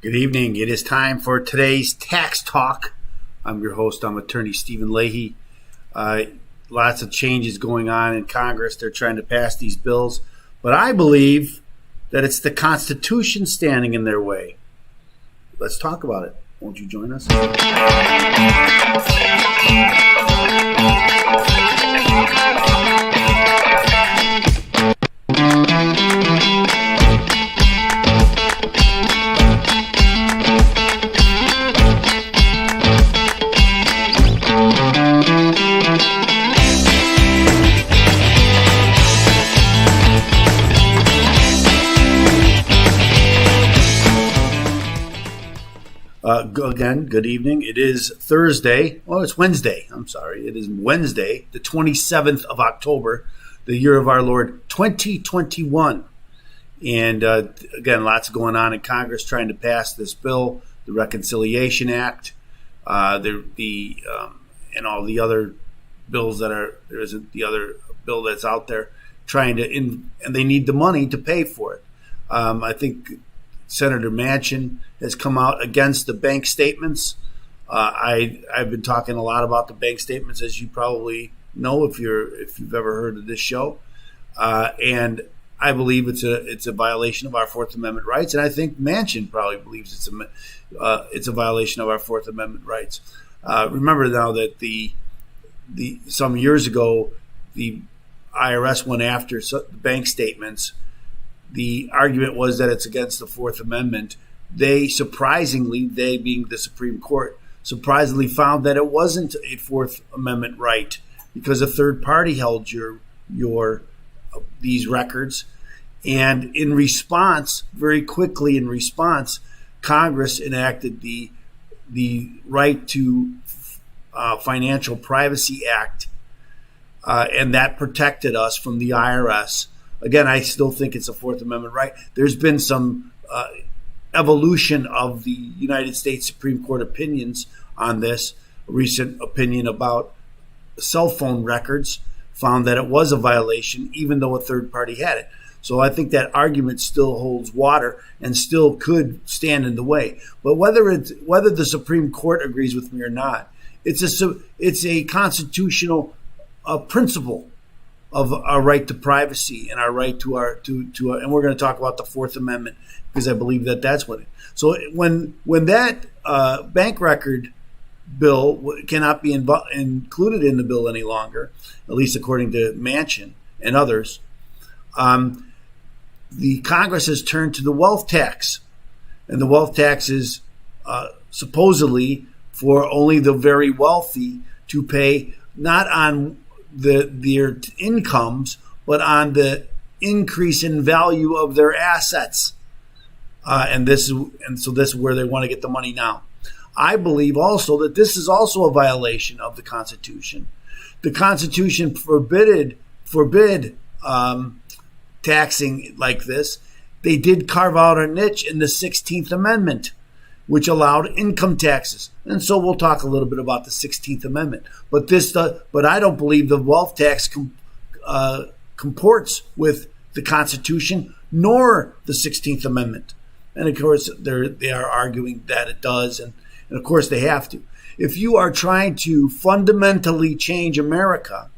Good evening. It is time for today's Tax Talk. I'm your host. I'm attorney Stephen Leahy. Lots of changes going on in Congress. They're trying to pass these bills, but I believe that it's the Constitution standing in their way. Let's talk about it. Won't you join us? Again, good evening. It is Thursday. Oh, it's Wednesday. I'm sorry. It is Wednesday, the 27th of October, the year of our Lord, 2021. And again, lots going on in Congress trying to pass this bill, the Reconciliation Act, and all the other bills there isn't the other bill that's out there and they need the money to pay for it. I think Senator Manchin has come out against the bank statements. I've been talking a lot about the bank statements, as you probably know if you've ever heard of this show, and I believe it's a violation of our Fourth Amendment rights, and I think Manchin probably believes it's a violation of our Fourth Amendment rights. Remember now that the some years ago the IRS went after bank statements. The argument was that it's against the Fourth Amendment. They being the Supreme Court, surprisingly found that it wasn't a Fourth Amendment right because a third party held these records. And very quickly in response, Congress enacted the Right to Financial Privacy Act, and that protected us from the IRS. Again, I still think it's a Fourth Amendment right. There's been some evolution of the United States Supreme Court opinions on this. A recent opinion about cell phone records found that it was a violation, even though a third party had it. So I think that argument still holds water and still could stand in the way. But whether the Supreme Court agrees with me or not, it's a constitutional principle of our right to privacy and our right to and we're going to talk about the Fourth Amendment because I believe that's what it. So when that bank record bill cannot be included in the bill any longer, at least according to Manchin and others, the Congress has turned to the wealth tax, and the wealth tax is supposedly for only the very wealthy to pay, not on their incomes, but on the increase in value of their assets, and so this is where they want to get the money now. I believe also that this is also a violation of the Constitution. The Constitution forbid taxing like this. They did carve out a niche in the 16th Amendment, which allowed income taxes. And so we'll talk a little bit about the 16th Amendment. But I don't believe the wealth tax comports with the Constitution nor the 16th Amendment. And of course, they are arguing that it does, and of course they have to. If you are trying to fundamentally change America,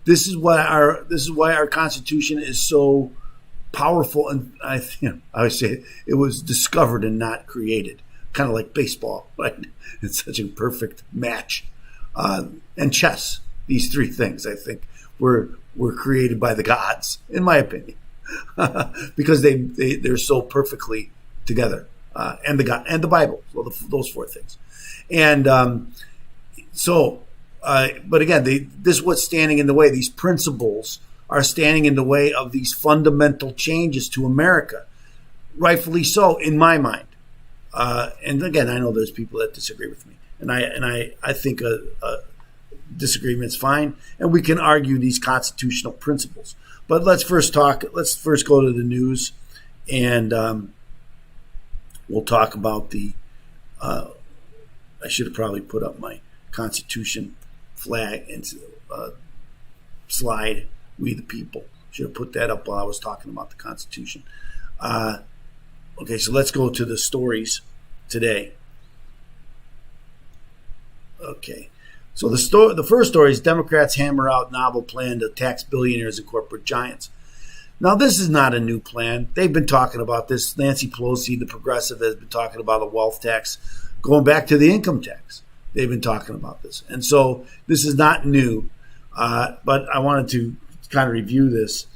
this is why our Constitution is so powerful, and I would say it was discovered and not created, kind of like baseball, right? It's such a perfect match, and chess. These three things, I think, were created by the gods, in my opinion, because they're so perfectly together, and the Bible. Well, those four things, and but again, this is what's standing in the way. These principles are standing in the way of these fundamental changes to America, rightfully so, in my mind. And again, I know there's people that disagree with me, and I think a disagreement's fine, and we can argue these constitutional principles. But let's first go to the news, and we'll talk about I should have probably put up my Constitution flag and slide. We the people. Should have put that up while I was talking about the Constitution. Okay, so let's go to the stories today. Okay, so the first story is Democrats hammer out novel plan to tax billionaires and corporate giants. Now, this is not a new plan. They've been talking about this. Nancy Pelosi, the progressive, has been talking about a wealth tax going back to the income tax. They've been talking about this. And so this is not new, but I wanted to kind of review this.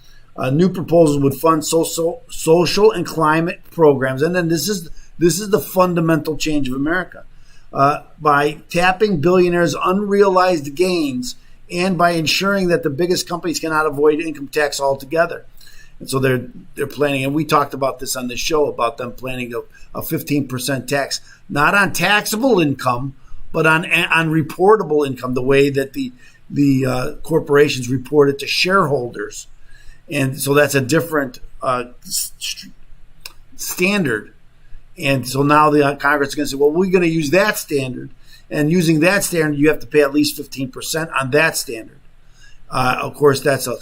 New proposals would fund social and climate programs. And then this is the fundamental change of America. By tapping billionaires' unrealized gains and by ensuring that the biggest companies cannot avoid income tax altogether. And so they're planning, and we talked about this on the show, about them planning a 15% tax, not on taxable income, but on reportable income, the way that the corporations report it to shareholders. And so that's a different standard. And so now the Congress is going to say, well, we're going to use that standard. And using that standard, you have to pay at least 15% on that standard. Of course, that's a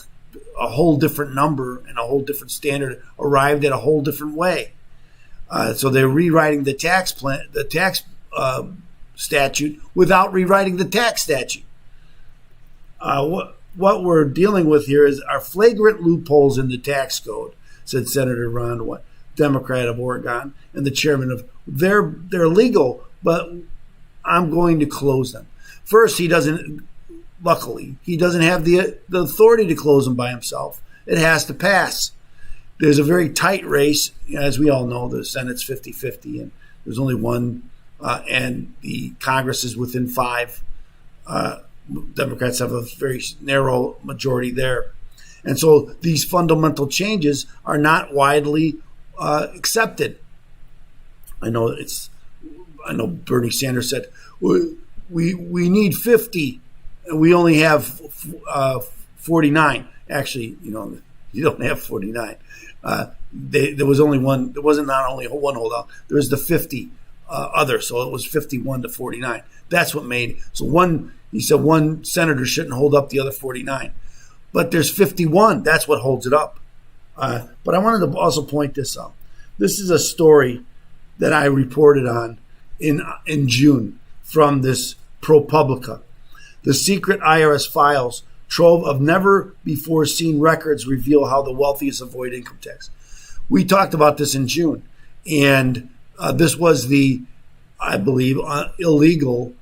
whole different number and a whole different standard arrived at a whole different way. So they're rewriting the tax statute without rewriting the tax statute. What we're dealing with here are flagrant loopholes in the tax code, said Senator Ron, Democrat of Oregon, and the chairman of. They're legal, but I'm going to close them. First, luckily, he doesn't have the authority to close them by himself. It has to pass. There's a very tight race. As we all know, the Senate's 50-50, and there's only one, and the Congress is within 5. Democrats have a very narrow majority there. And so these fundamental changes are not widely accepted. I know Bernie Sanders said, we need 50. We only have 49. Actually, you don't have 49. There was only one. There wasn't not only one holdout. There was the 50 other. So it was 51 to 49. That's what made. So he said one senator shouldn't hold up the other 49. But there's 51. That's what holds it up. But I wanted to also point this out. This is a story that I reported on in June from this ProPublica. The secret IRS files, trove of never-before-seen records, reveal how the wealthiest avoid income tax. We talked about this in June, and this was I believe, illegal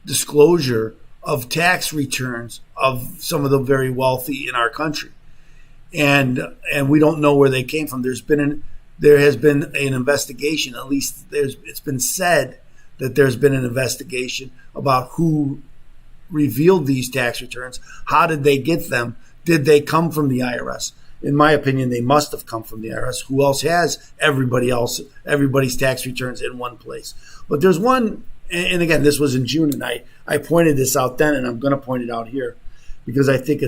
disclosure of tax returns of some of the very wealthy in our country, and we don't know where they came from. There has been an investigation. At least it's been said that there's been an investigation about who revealed these tax returns. How did they get them? Did they come from the IRS? In my opinion, they must have come from the IRS. Who else has everybody's tax returns in one place? But there's one, and again, this was in June, and I pointed this out then, and I'm going to point it out here because I think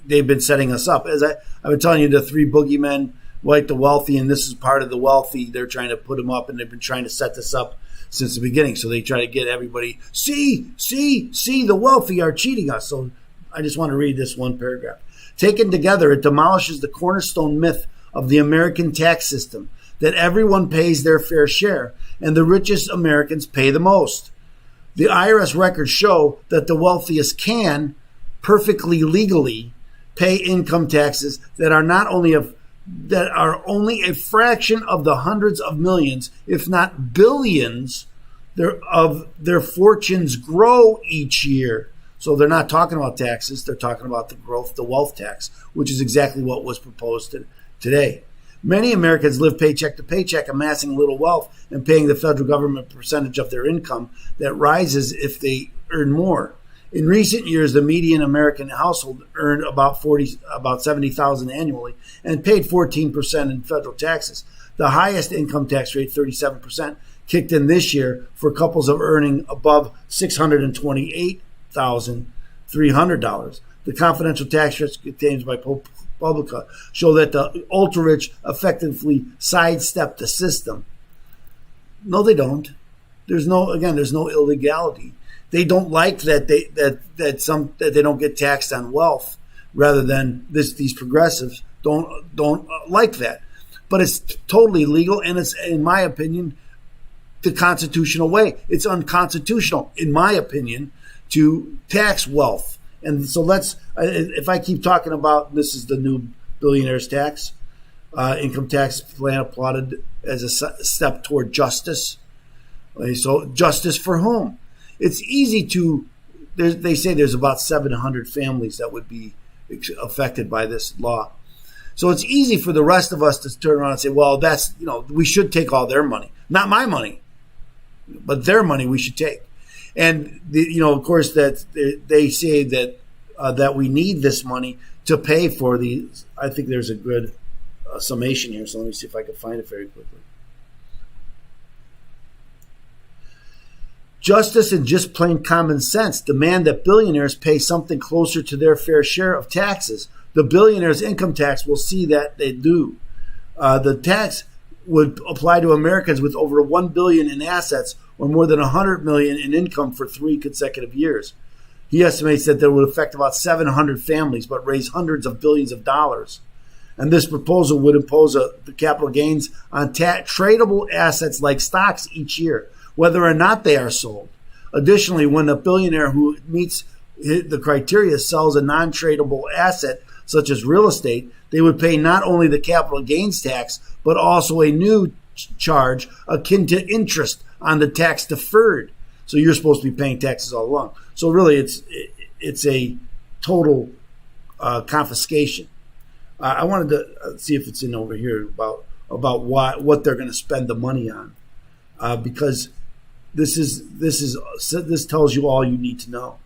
they've been setting us up. As I've been telling you, the 3 boogeymen, like the wealthy, and this is part of the wealthy. They're trying to put them up, and they've been trying to set this up since the beginning. So they try to get everybody, see, the wealthy are cheating us. So I just want to read this one paragraph. Taken together, it demolishes the cornerstone myth of the American tax system that everyone pays their fair share and the richest Americans pay the most. The IRS records show that the wealthiest can, perfectly legally, pay income taxes that are only a fraction of the hundreds of millions, if not billions, of their fortunes grow each year. So they're not talking about taxes. They're talking about the wealth tax, which is exactly what was proposed today. Many Americans live paycheck to paycheck, amassing little wealth and paying the federal government a percentage of their income that rises if they earn more. In recent years, the median American household earned about $70,000 annually and paid 14% in federal taxes. The highest income tax rate, 37%, kicked in this year for couples of earning above $628,300. The confidential tax returns contained by ProPublica show that the ultra-rich effectively sidestep the system. No, they don't. There's no illegality. They don't like that they don't get taxed on wealth, rather than these progressives don't like that. but it's totally legal, and it's, in my opinion, the constitutional way. It's unconstitutional, in my opinion, to tax wealth. And so if I keep talking about, this is the new billionaires tax, income tax plan applauded as a step toward justice. Okay, so justice for whom? It's easy to, they say there's about 700 families that would be affected by this law. So it's easy for the rest of us to turn around and say, well, we should take all their money. Not my money, but their money we should take. And, of course, that they say that we need this money to pay for these. I think there's a good summation here, so let me see if I can find it very quickly. Justice and just plain common sense demand that billionaires pay something closer to their fair share of taxes. The billionaires' income tax will see that they do. The tax would apply to Americans with over $1 billion in assets or more than $100 million in income for 3 consecutive years. He estimates that it would affect about 700 families, but raise hundreds of billions of dollars. And this proposal would impose the capital gains on tradable assets like stocks each year, whether or not they are sold. Additionally, when a billionaire who meets the criteria sells a non-tradable asset, such as real estate, they would pay not only the capital gains tax, but also a new charge akin to interest on the tax deferred. So you're supposed to be paying taxes all along. So really, it's a total confiscation. I wanted to see if it's in over here about what they're going to spend the money on, because this tells you all you need to know.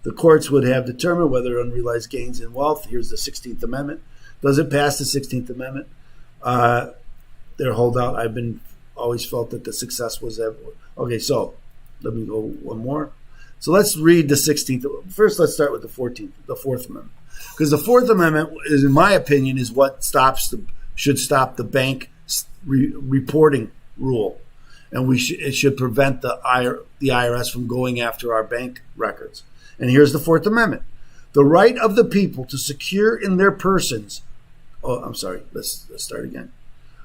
The courts would have determined whether unrealized gains in wealth. Here's the 16th Amendment. Does it pass the 16th Amendment? Their holdout. Always felt that the success was that. Okay, so let me go one more. So let's read the 16th. First, let's start with the 4th Amendment. Because the 4th Amendment, is, in my opinion, is what should stop the bank reporting rule. And it should prevent the IRS from going after our bank records. And here's the 4th Amendment. The right of the people to secure in their persons. Oh, I'm sorry. Let's start again.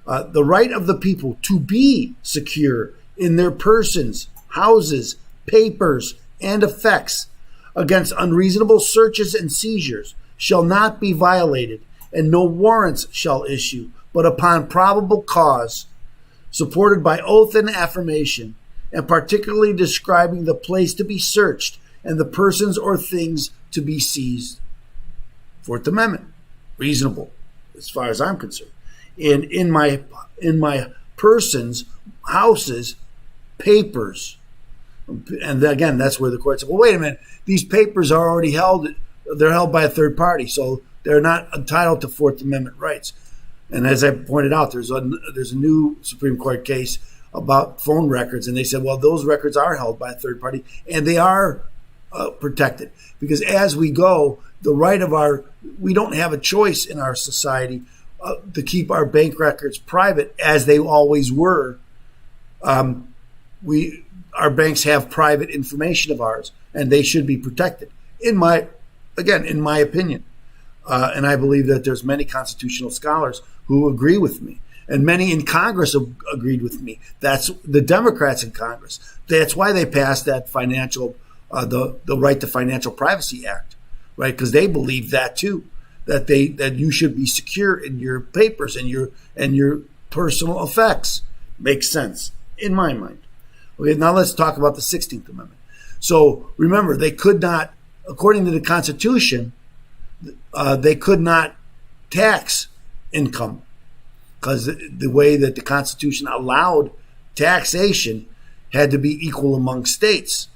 The right of the people to be secure in their persons, houses, papers, and effects against unreasonable searches and seizures shall not be violated, and no warrants shall issue, but upon probable cause, supported by oath and affirmation, and particularly describing the place to be searched and the persons or things to be seized. 4th Amendment, reasonable, as far as I'm concerned. In my persons, houses, papers, and again, that's where the court said, well, wait a minute, these papers are already held. They're held by a third party, so they're not entitled to 4th Amendment rights. And as I pointed out, there's a new Supreme Court case about phone records, and they said, well, those records are held by a third party, and they are protected. Because as we go, we don't have a choice in our society to keep our bank records private, as they always were. Our banks have private information of ours, and they should be protected. In my opinion, and I believe that there's many constitutional scholars who agree with me, and many in Congress have agreed with me. That's the Democrats in Congress. That's why they passed that the Right to Financial Privacy Act, right? Because they believe that too, that you should be secure in your papers and your personal effects. Makes sense in my mind. Okay, now let's talk about the 16th Amendment. So remember, they could not, according to the Constitution, they could not tax income, because the way that the Constitution allowed taxation had to be equal among states.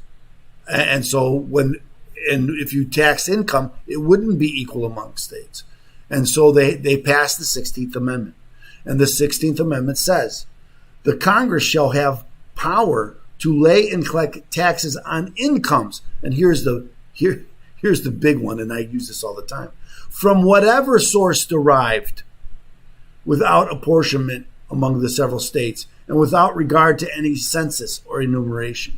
And so if you tax income, it wouldn't be equal among states. And so they passed the 16th Amendment. And the 16th Amendment says, the Congress shall have power to lay and collect taxes on incomes. And here's the big one, and I use this all the time. From whatever source derived, without apportionment among the several states, and without regard to any census or enumeration.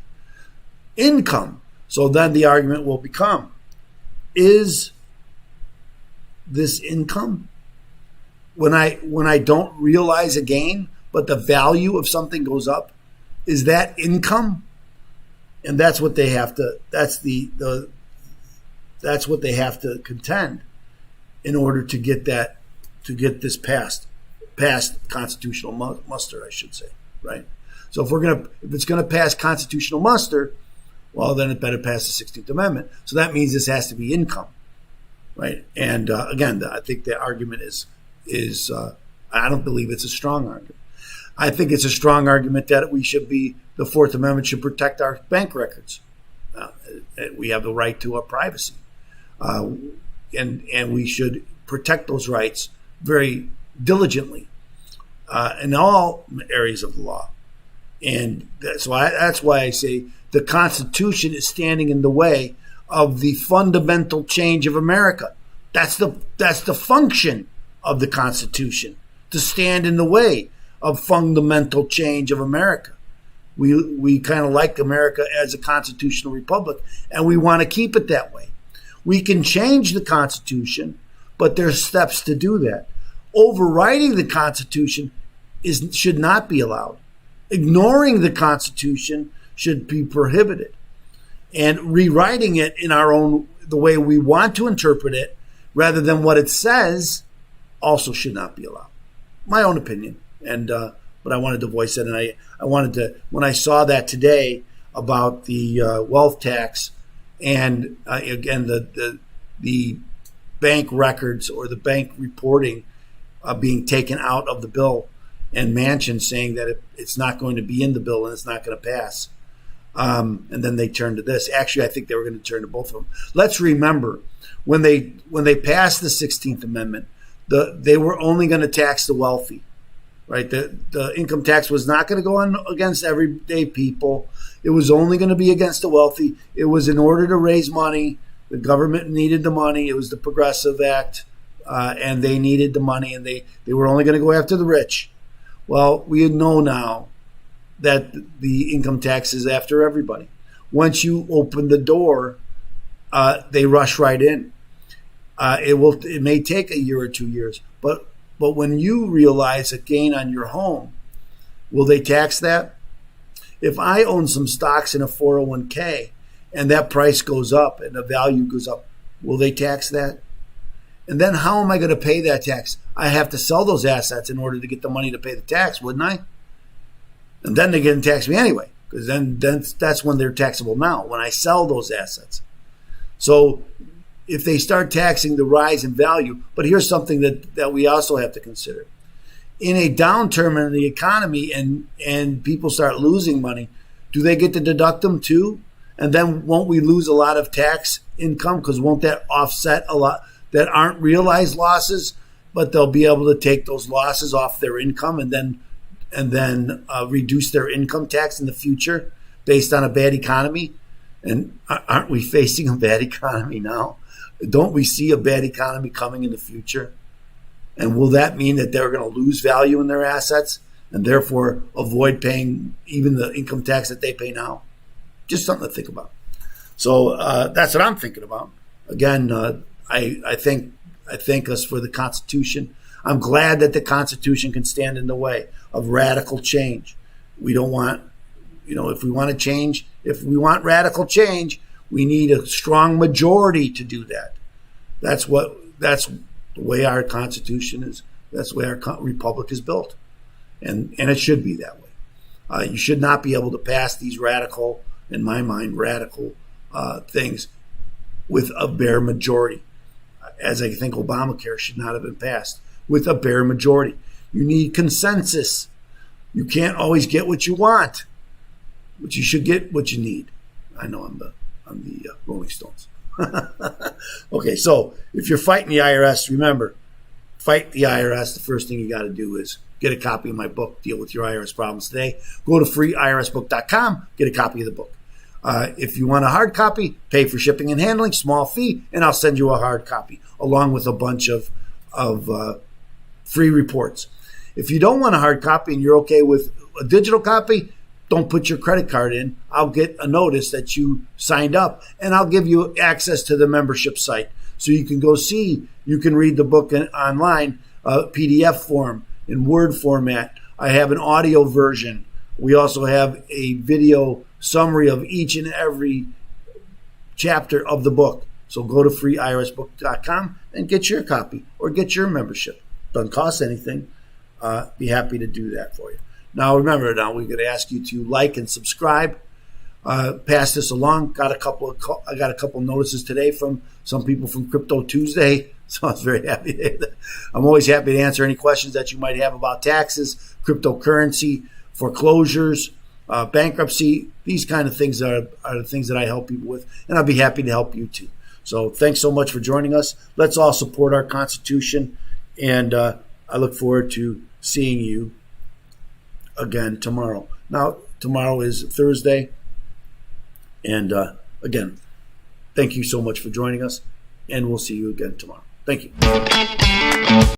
Income. So then the argument will become, is this income? when I don't realize a gain, but the value of something goes up, is that income? And that's what they have to. That's what they have to contend in order to get this passed constitutional muster, I should say, right? So if it's gonna pass constitutional muster, well, then it better pass the 16th Amendment. So that means this has to be income, right? And again, I think the argument is I don't believe it's a strong argument. I think it's a strong argument that the Fourth Amendment should protect our bank records. We have the right to our privacy, and we should protect those rights very diligently in all areas of the law. And that's why I say the Constitution is standing in the way of the fundamental change of America. That's the function of the Constitution, to stand in the way of fundamental change of America. We kind of like America as a constitutional republic, and we want to keep it that way. We can change the Constitution, but there's steps to do that. Overriding the Constitution should not be allowed. Ignoring the Constitution should be prohibited. And rewriting it in the way we want to interpret it, rather than what it says, also should not be allowed. My own opinion. But I wanted to voice it, and I wanted to, when I saw that today about the wealth tax and again the bank records or the bank reporting being taken out of the bill, and Manchin saying that it's not going to be in the bill and it's not going to pass, and then they turned to this. Actually, I think they were going to turn to both of them. Let's remember when they passed the 16th Amendment, they were only going to tax the wealthy. Right, the income tax was not going to go on against everyday people. It was only going to be against the wealthy. It was in order to raise money. The government needed the money. It was the Progressive Act, and they needed the money, and they were only going to go after the rich. Well, we know now that the income tax is after everybody. Once you open the door, they rush right in. It may take a year or 2 years, but when you realize a gain on your home, will they tax that? If I own some stocks in a 401k and that price goes up and the value goes up, will they tax that? And then how am I going to pay that tax? I have to sell those assets in order to get the money to pay the tax, wouldn't I? And then they're going to tax me anyway, because then that's when they're taxable now, when I sell those assets. So if they start taxing the rise in value, but here's something that we also have to consider. In a downturn in the economy and people start losing money, do they get to deduct them too? And then won't we lose a lot of tax income? Because won't that offset a lot that aren't realized losses, but they'll be able to take those losses off their income and then reduce their income tax in the future based on a bad economy? And aren't we facing a bad economy now? Don't we see a bad economy coming in the future? And will that mean that they're going to lose value in their assets and therefore avoid paying even the income tax that they pay now? Just something to think about. So that's what I'm thinking about. Again, I thank us for the Constitution. I'm glad that the Constitution can stand in the way of radical change. We don't want, if we want to change, if we want radical change, we need a strong majority to do that. That's the way our Constitution is. That's the way our republic is built, and it should be that way. You should not be able to pass these radical, in my mind, radical things with a bare majority, as I think Obamacare should not have been passed with a bare majority. You need consensus. You can't always get what you want, but you should get what you need. I know I'm the Rolling Stones. Okay, so if you're fighting the IRS, remember, fight the IRS. The first thing you got to do is get a copy of my book, Deal with Your IRS Problems Today. Go to freeirsbook.com, get a copy of the book. If you want a hard copy, pay for shipping and handling, small fee, and I'll send you a hard copy along with a bunch of free reports. If you don't want a hard copy and you're okay with a digital copy, don't put your credit card in. I'll get a notice that you signed up, and I'll give you access to the membership site so you can go see. You can read the book online PDF form in Word format. I have an audio version. We also have a video summary of each and every chapter of the book. So go to freeirsbook.com and get your copy or get your membership. Doesn't cost anything. Be happy to do that for you. Now remember, we're going to ask you to like and subscribe. Pass this along. I got a couple notices today from some people from Crypto Tuesday, so I was very happy to hear that. I'm always happy to answer any questions that you might have about taxes, cryptocurrency, foreclosures, bankruptcy. These kind of things are the things that I help people with, and I'll be happy to help you too. So thanks so much for joining us. Let's all support our Constitution, and I look forward to seeing you again tomorrow. Now, tomorrow is Thursday. And again, thank you so much for joining us, and we'll see you again tomorrow. Thank you.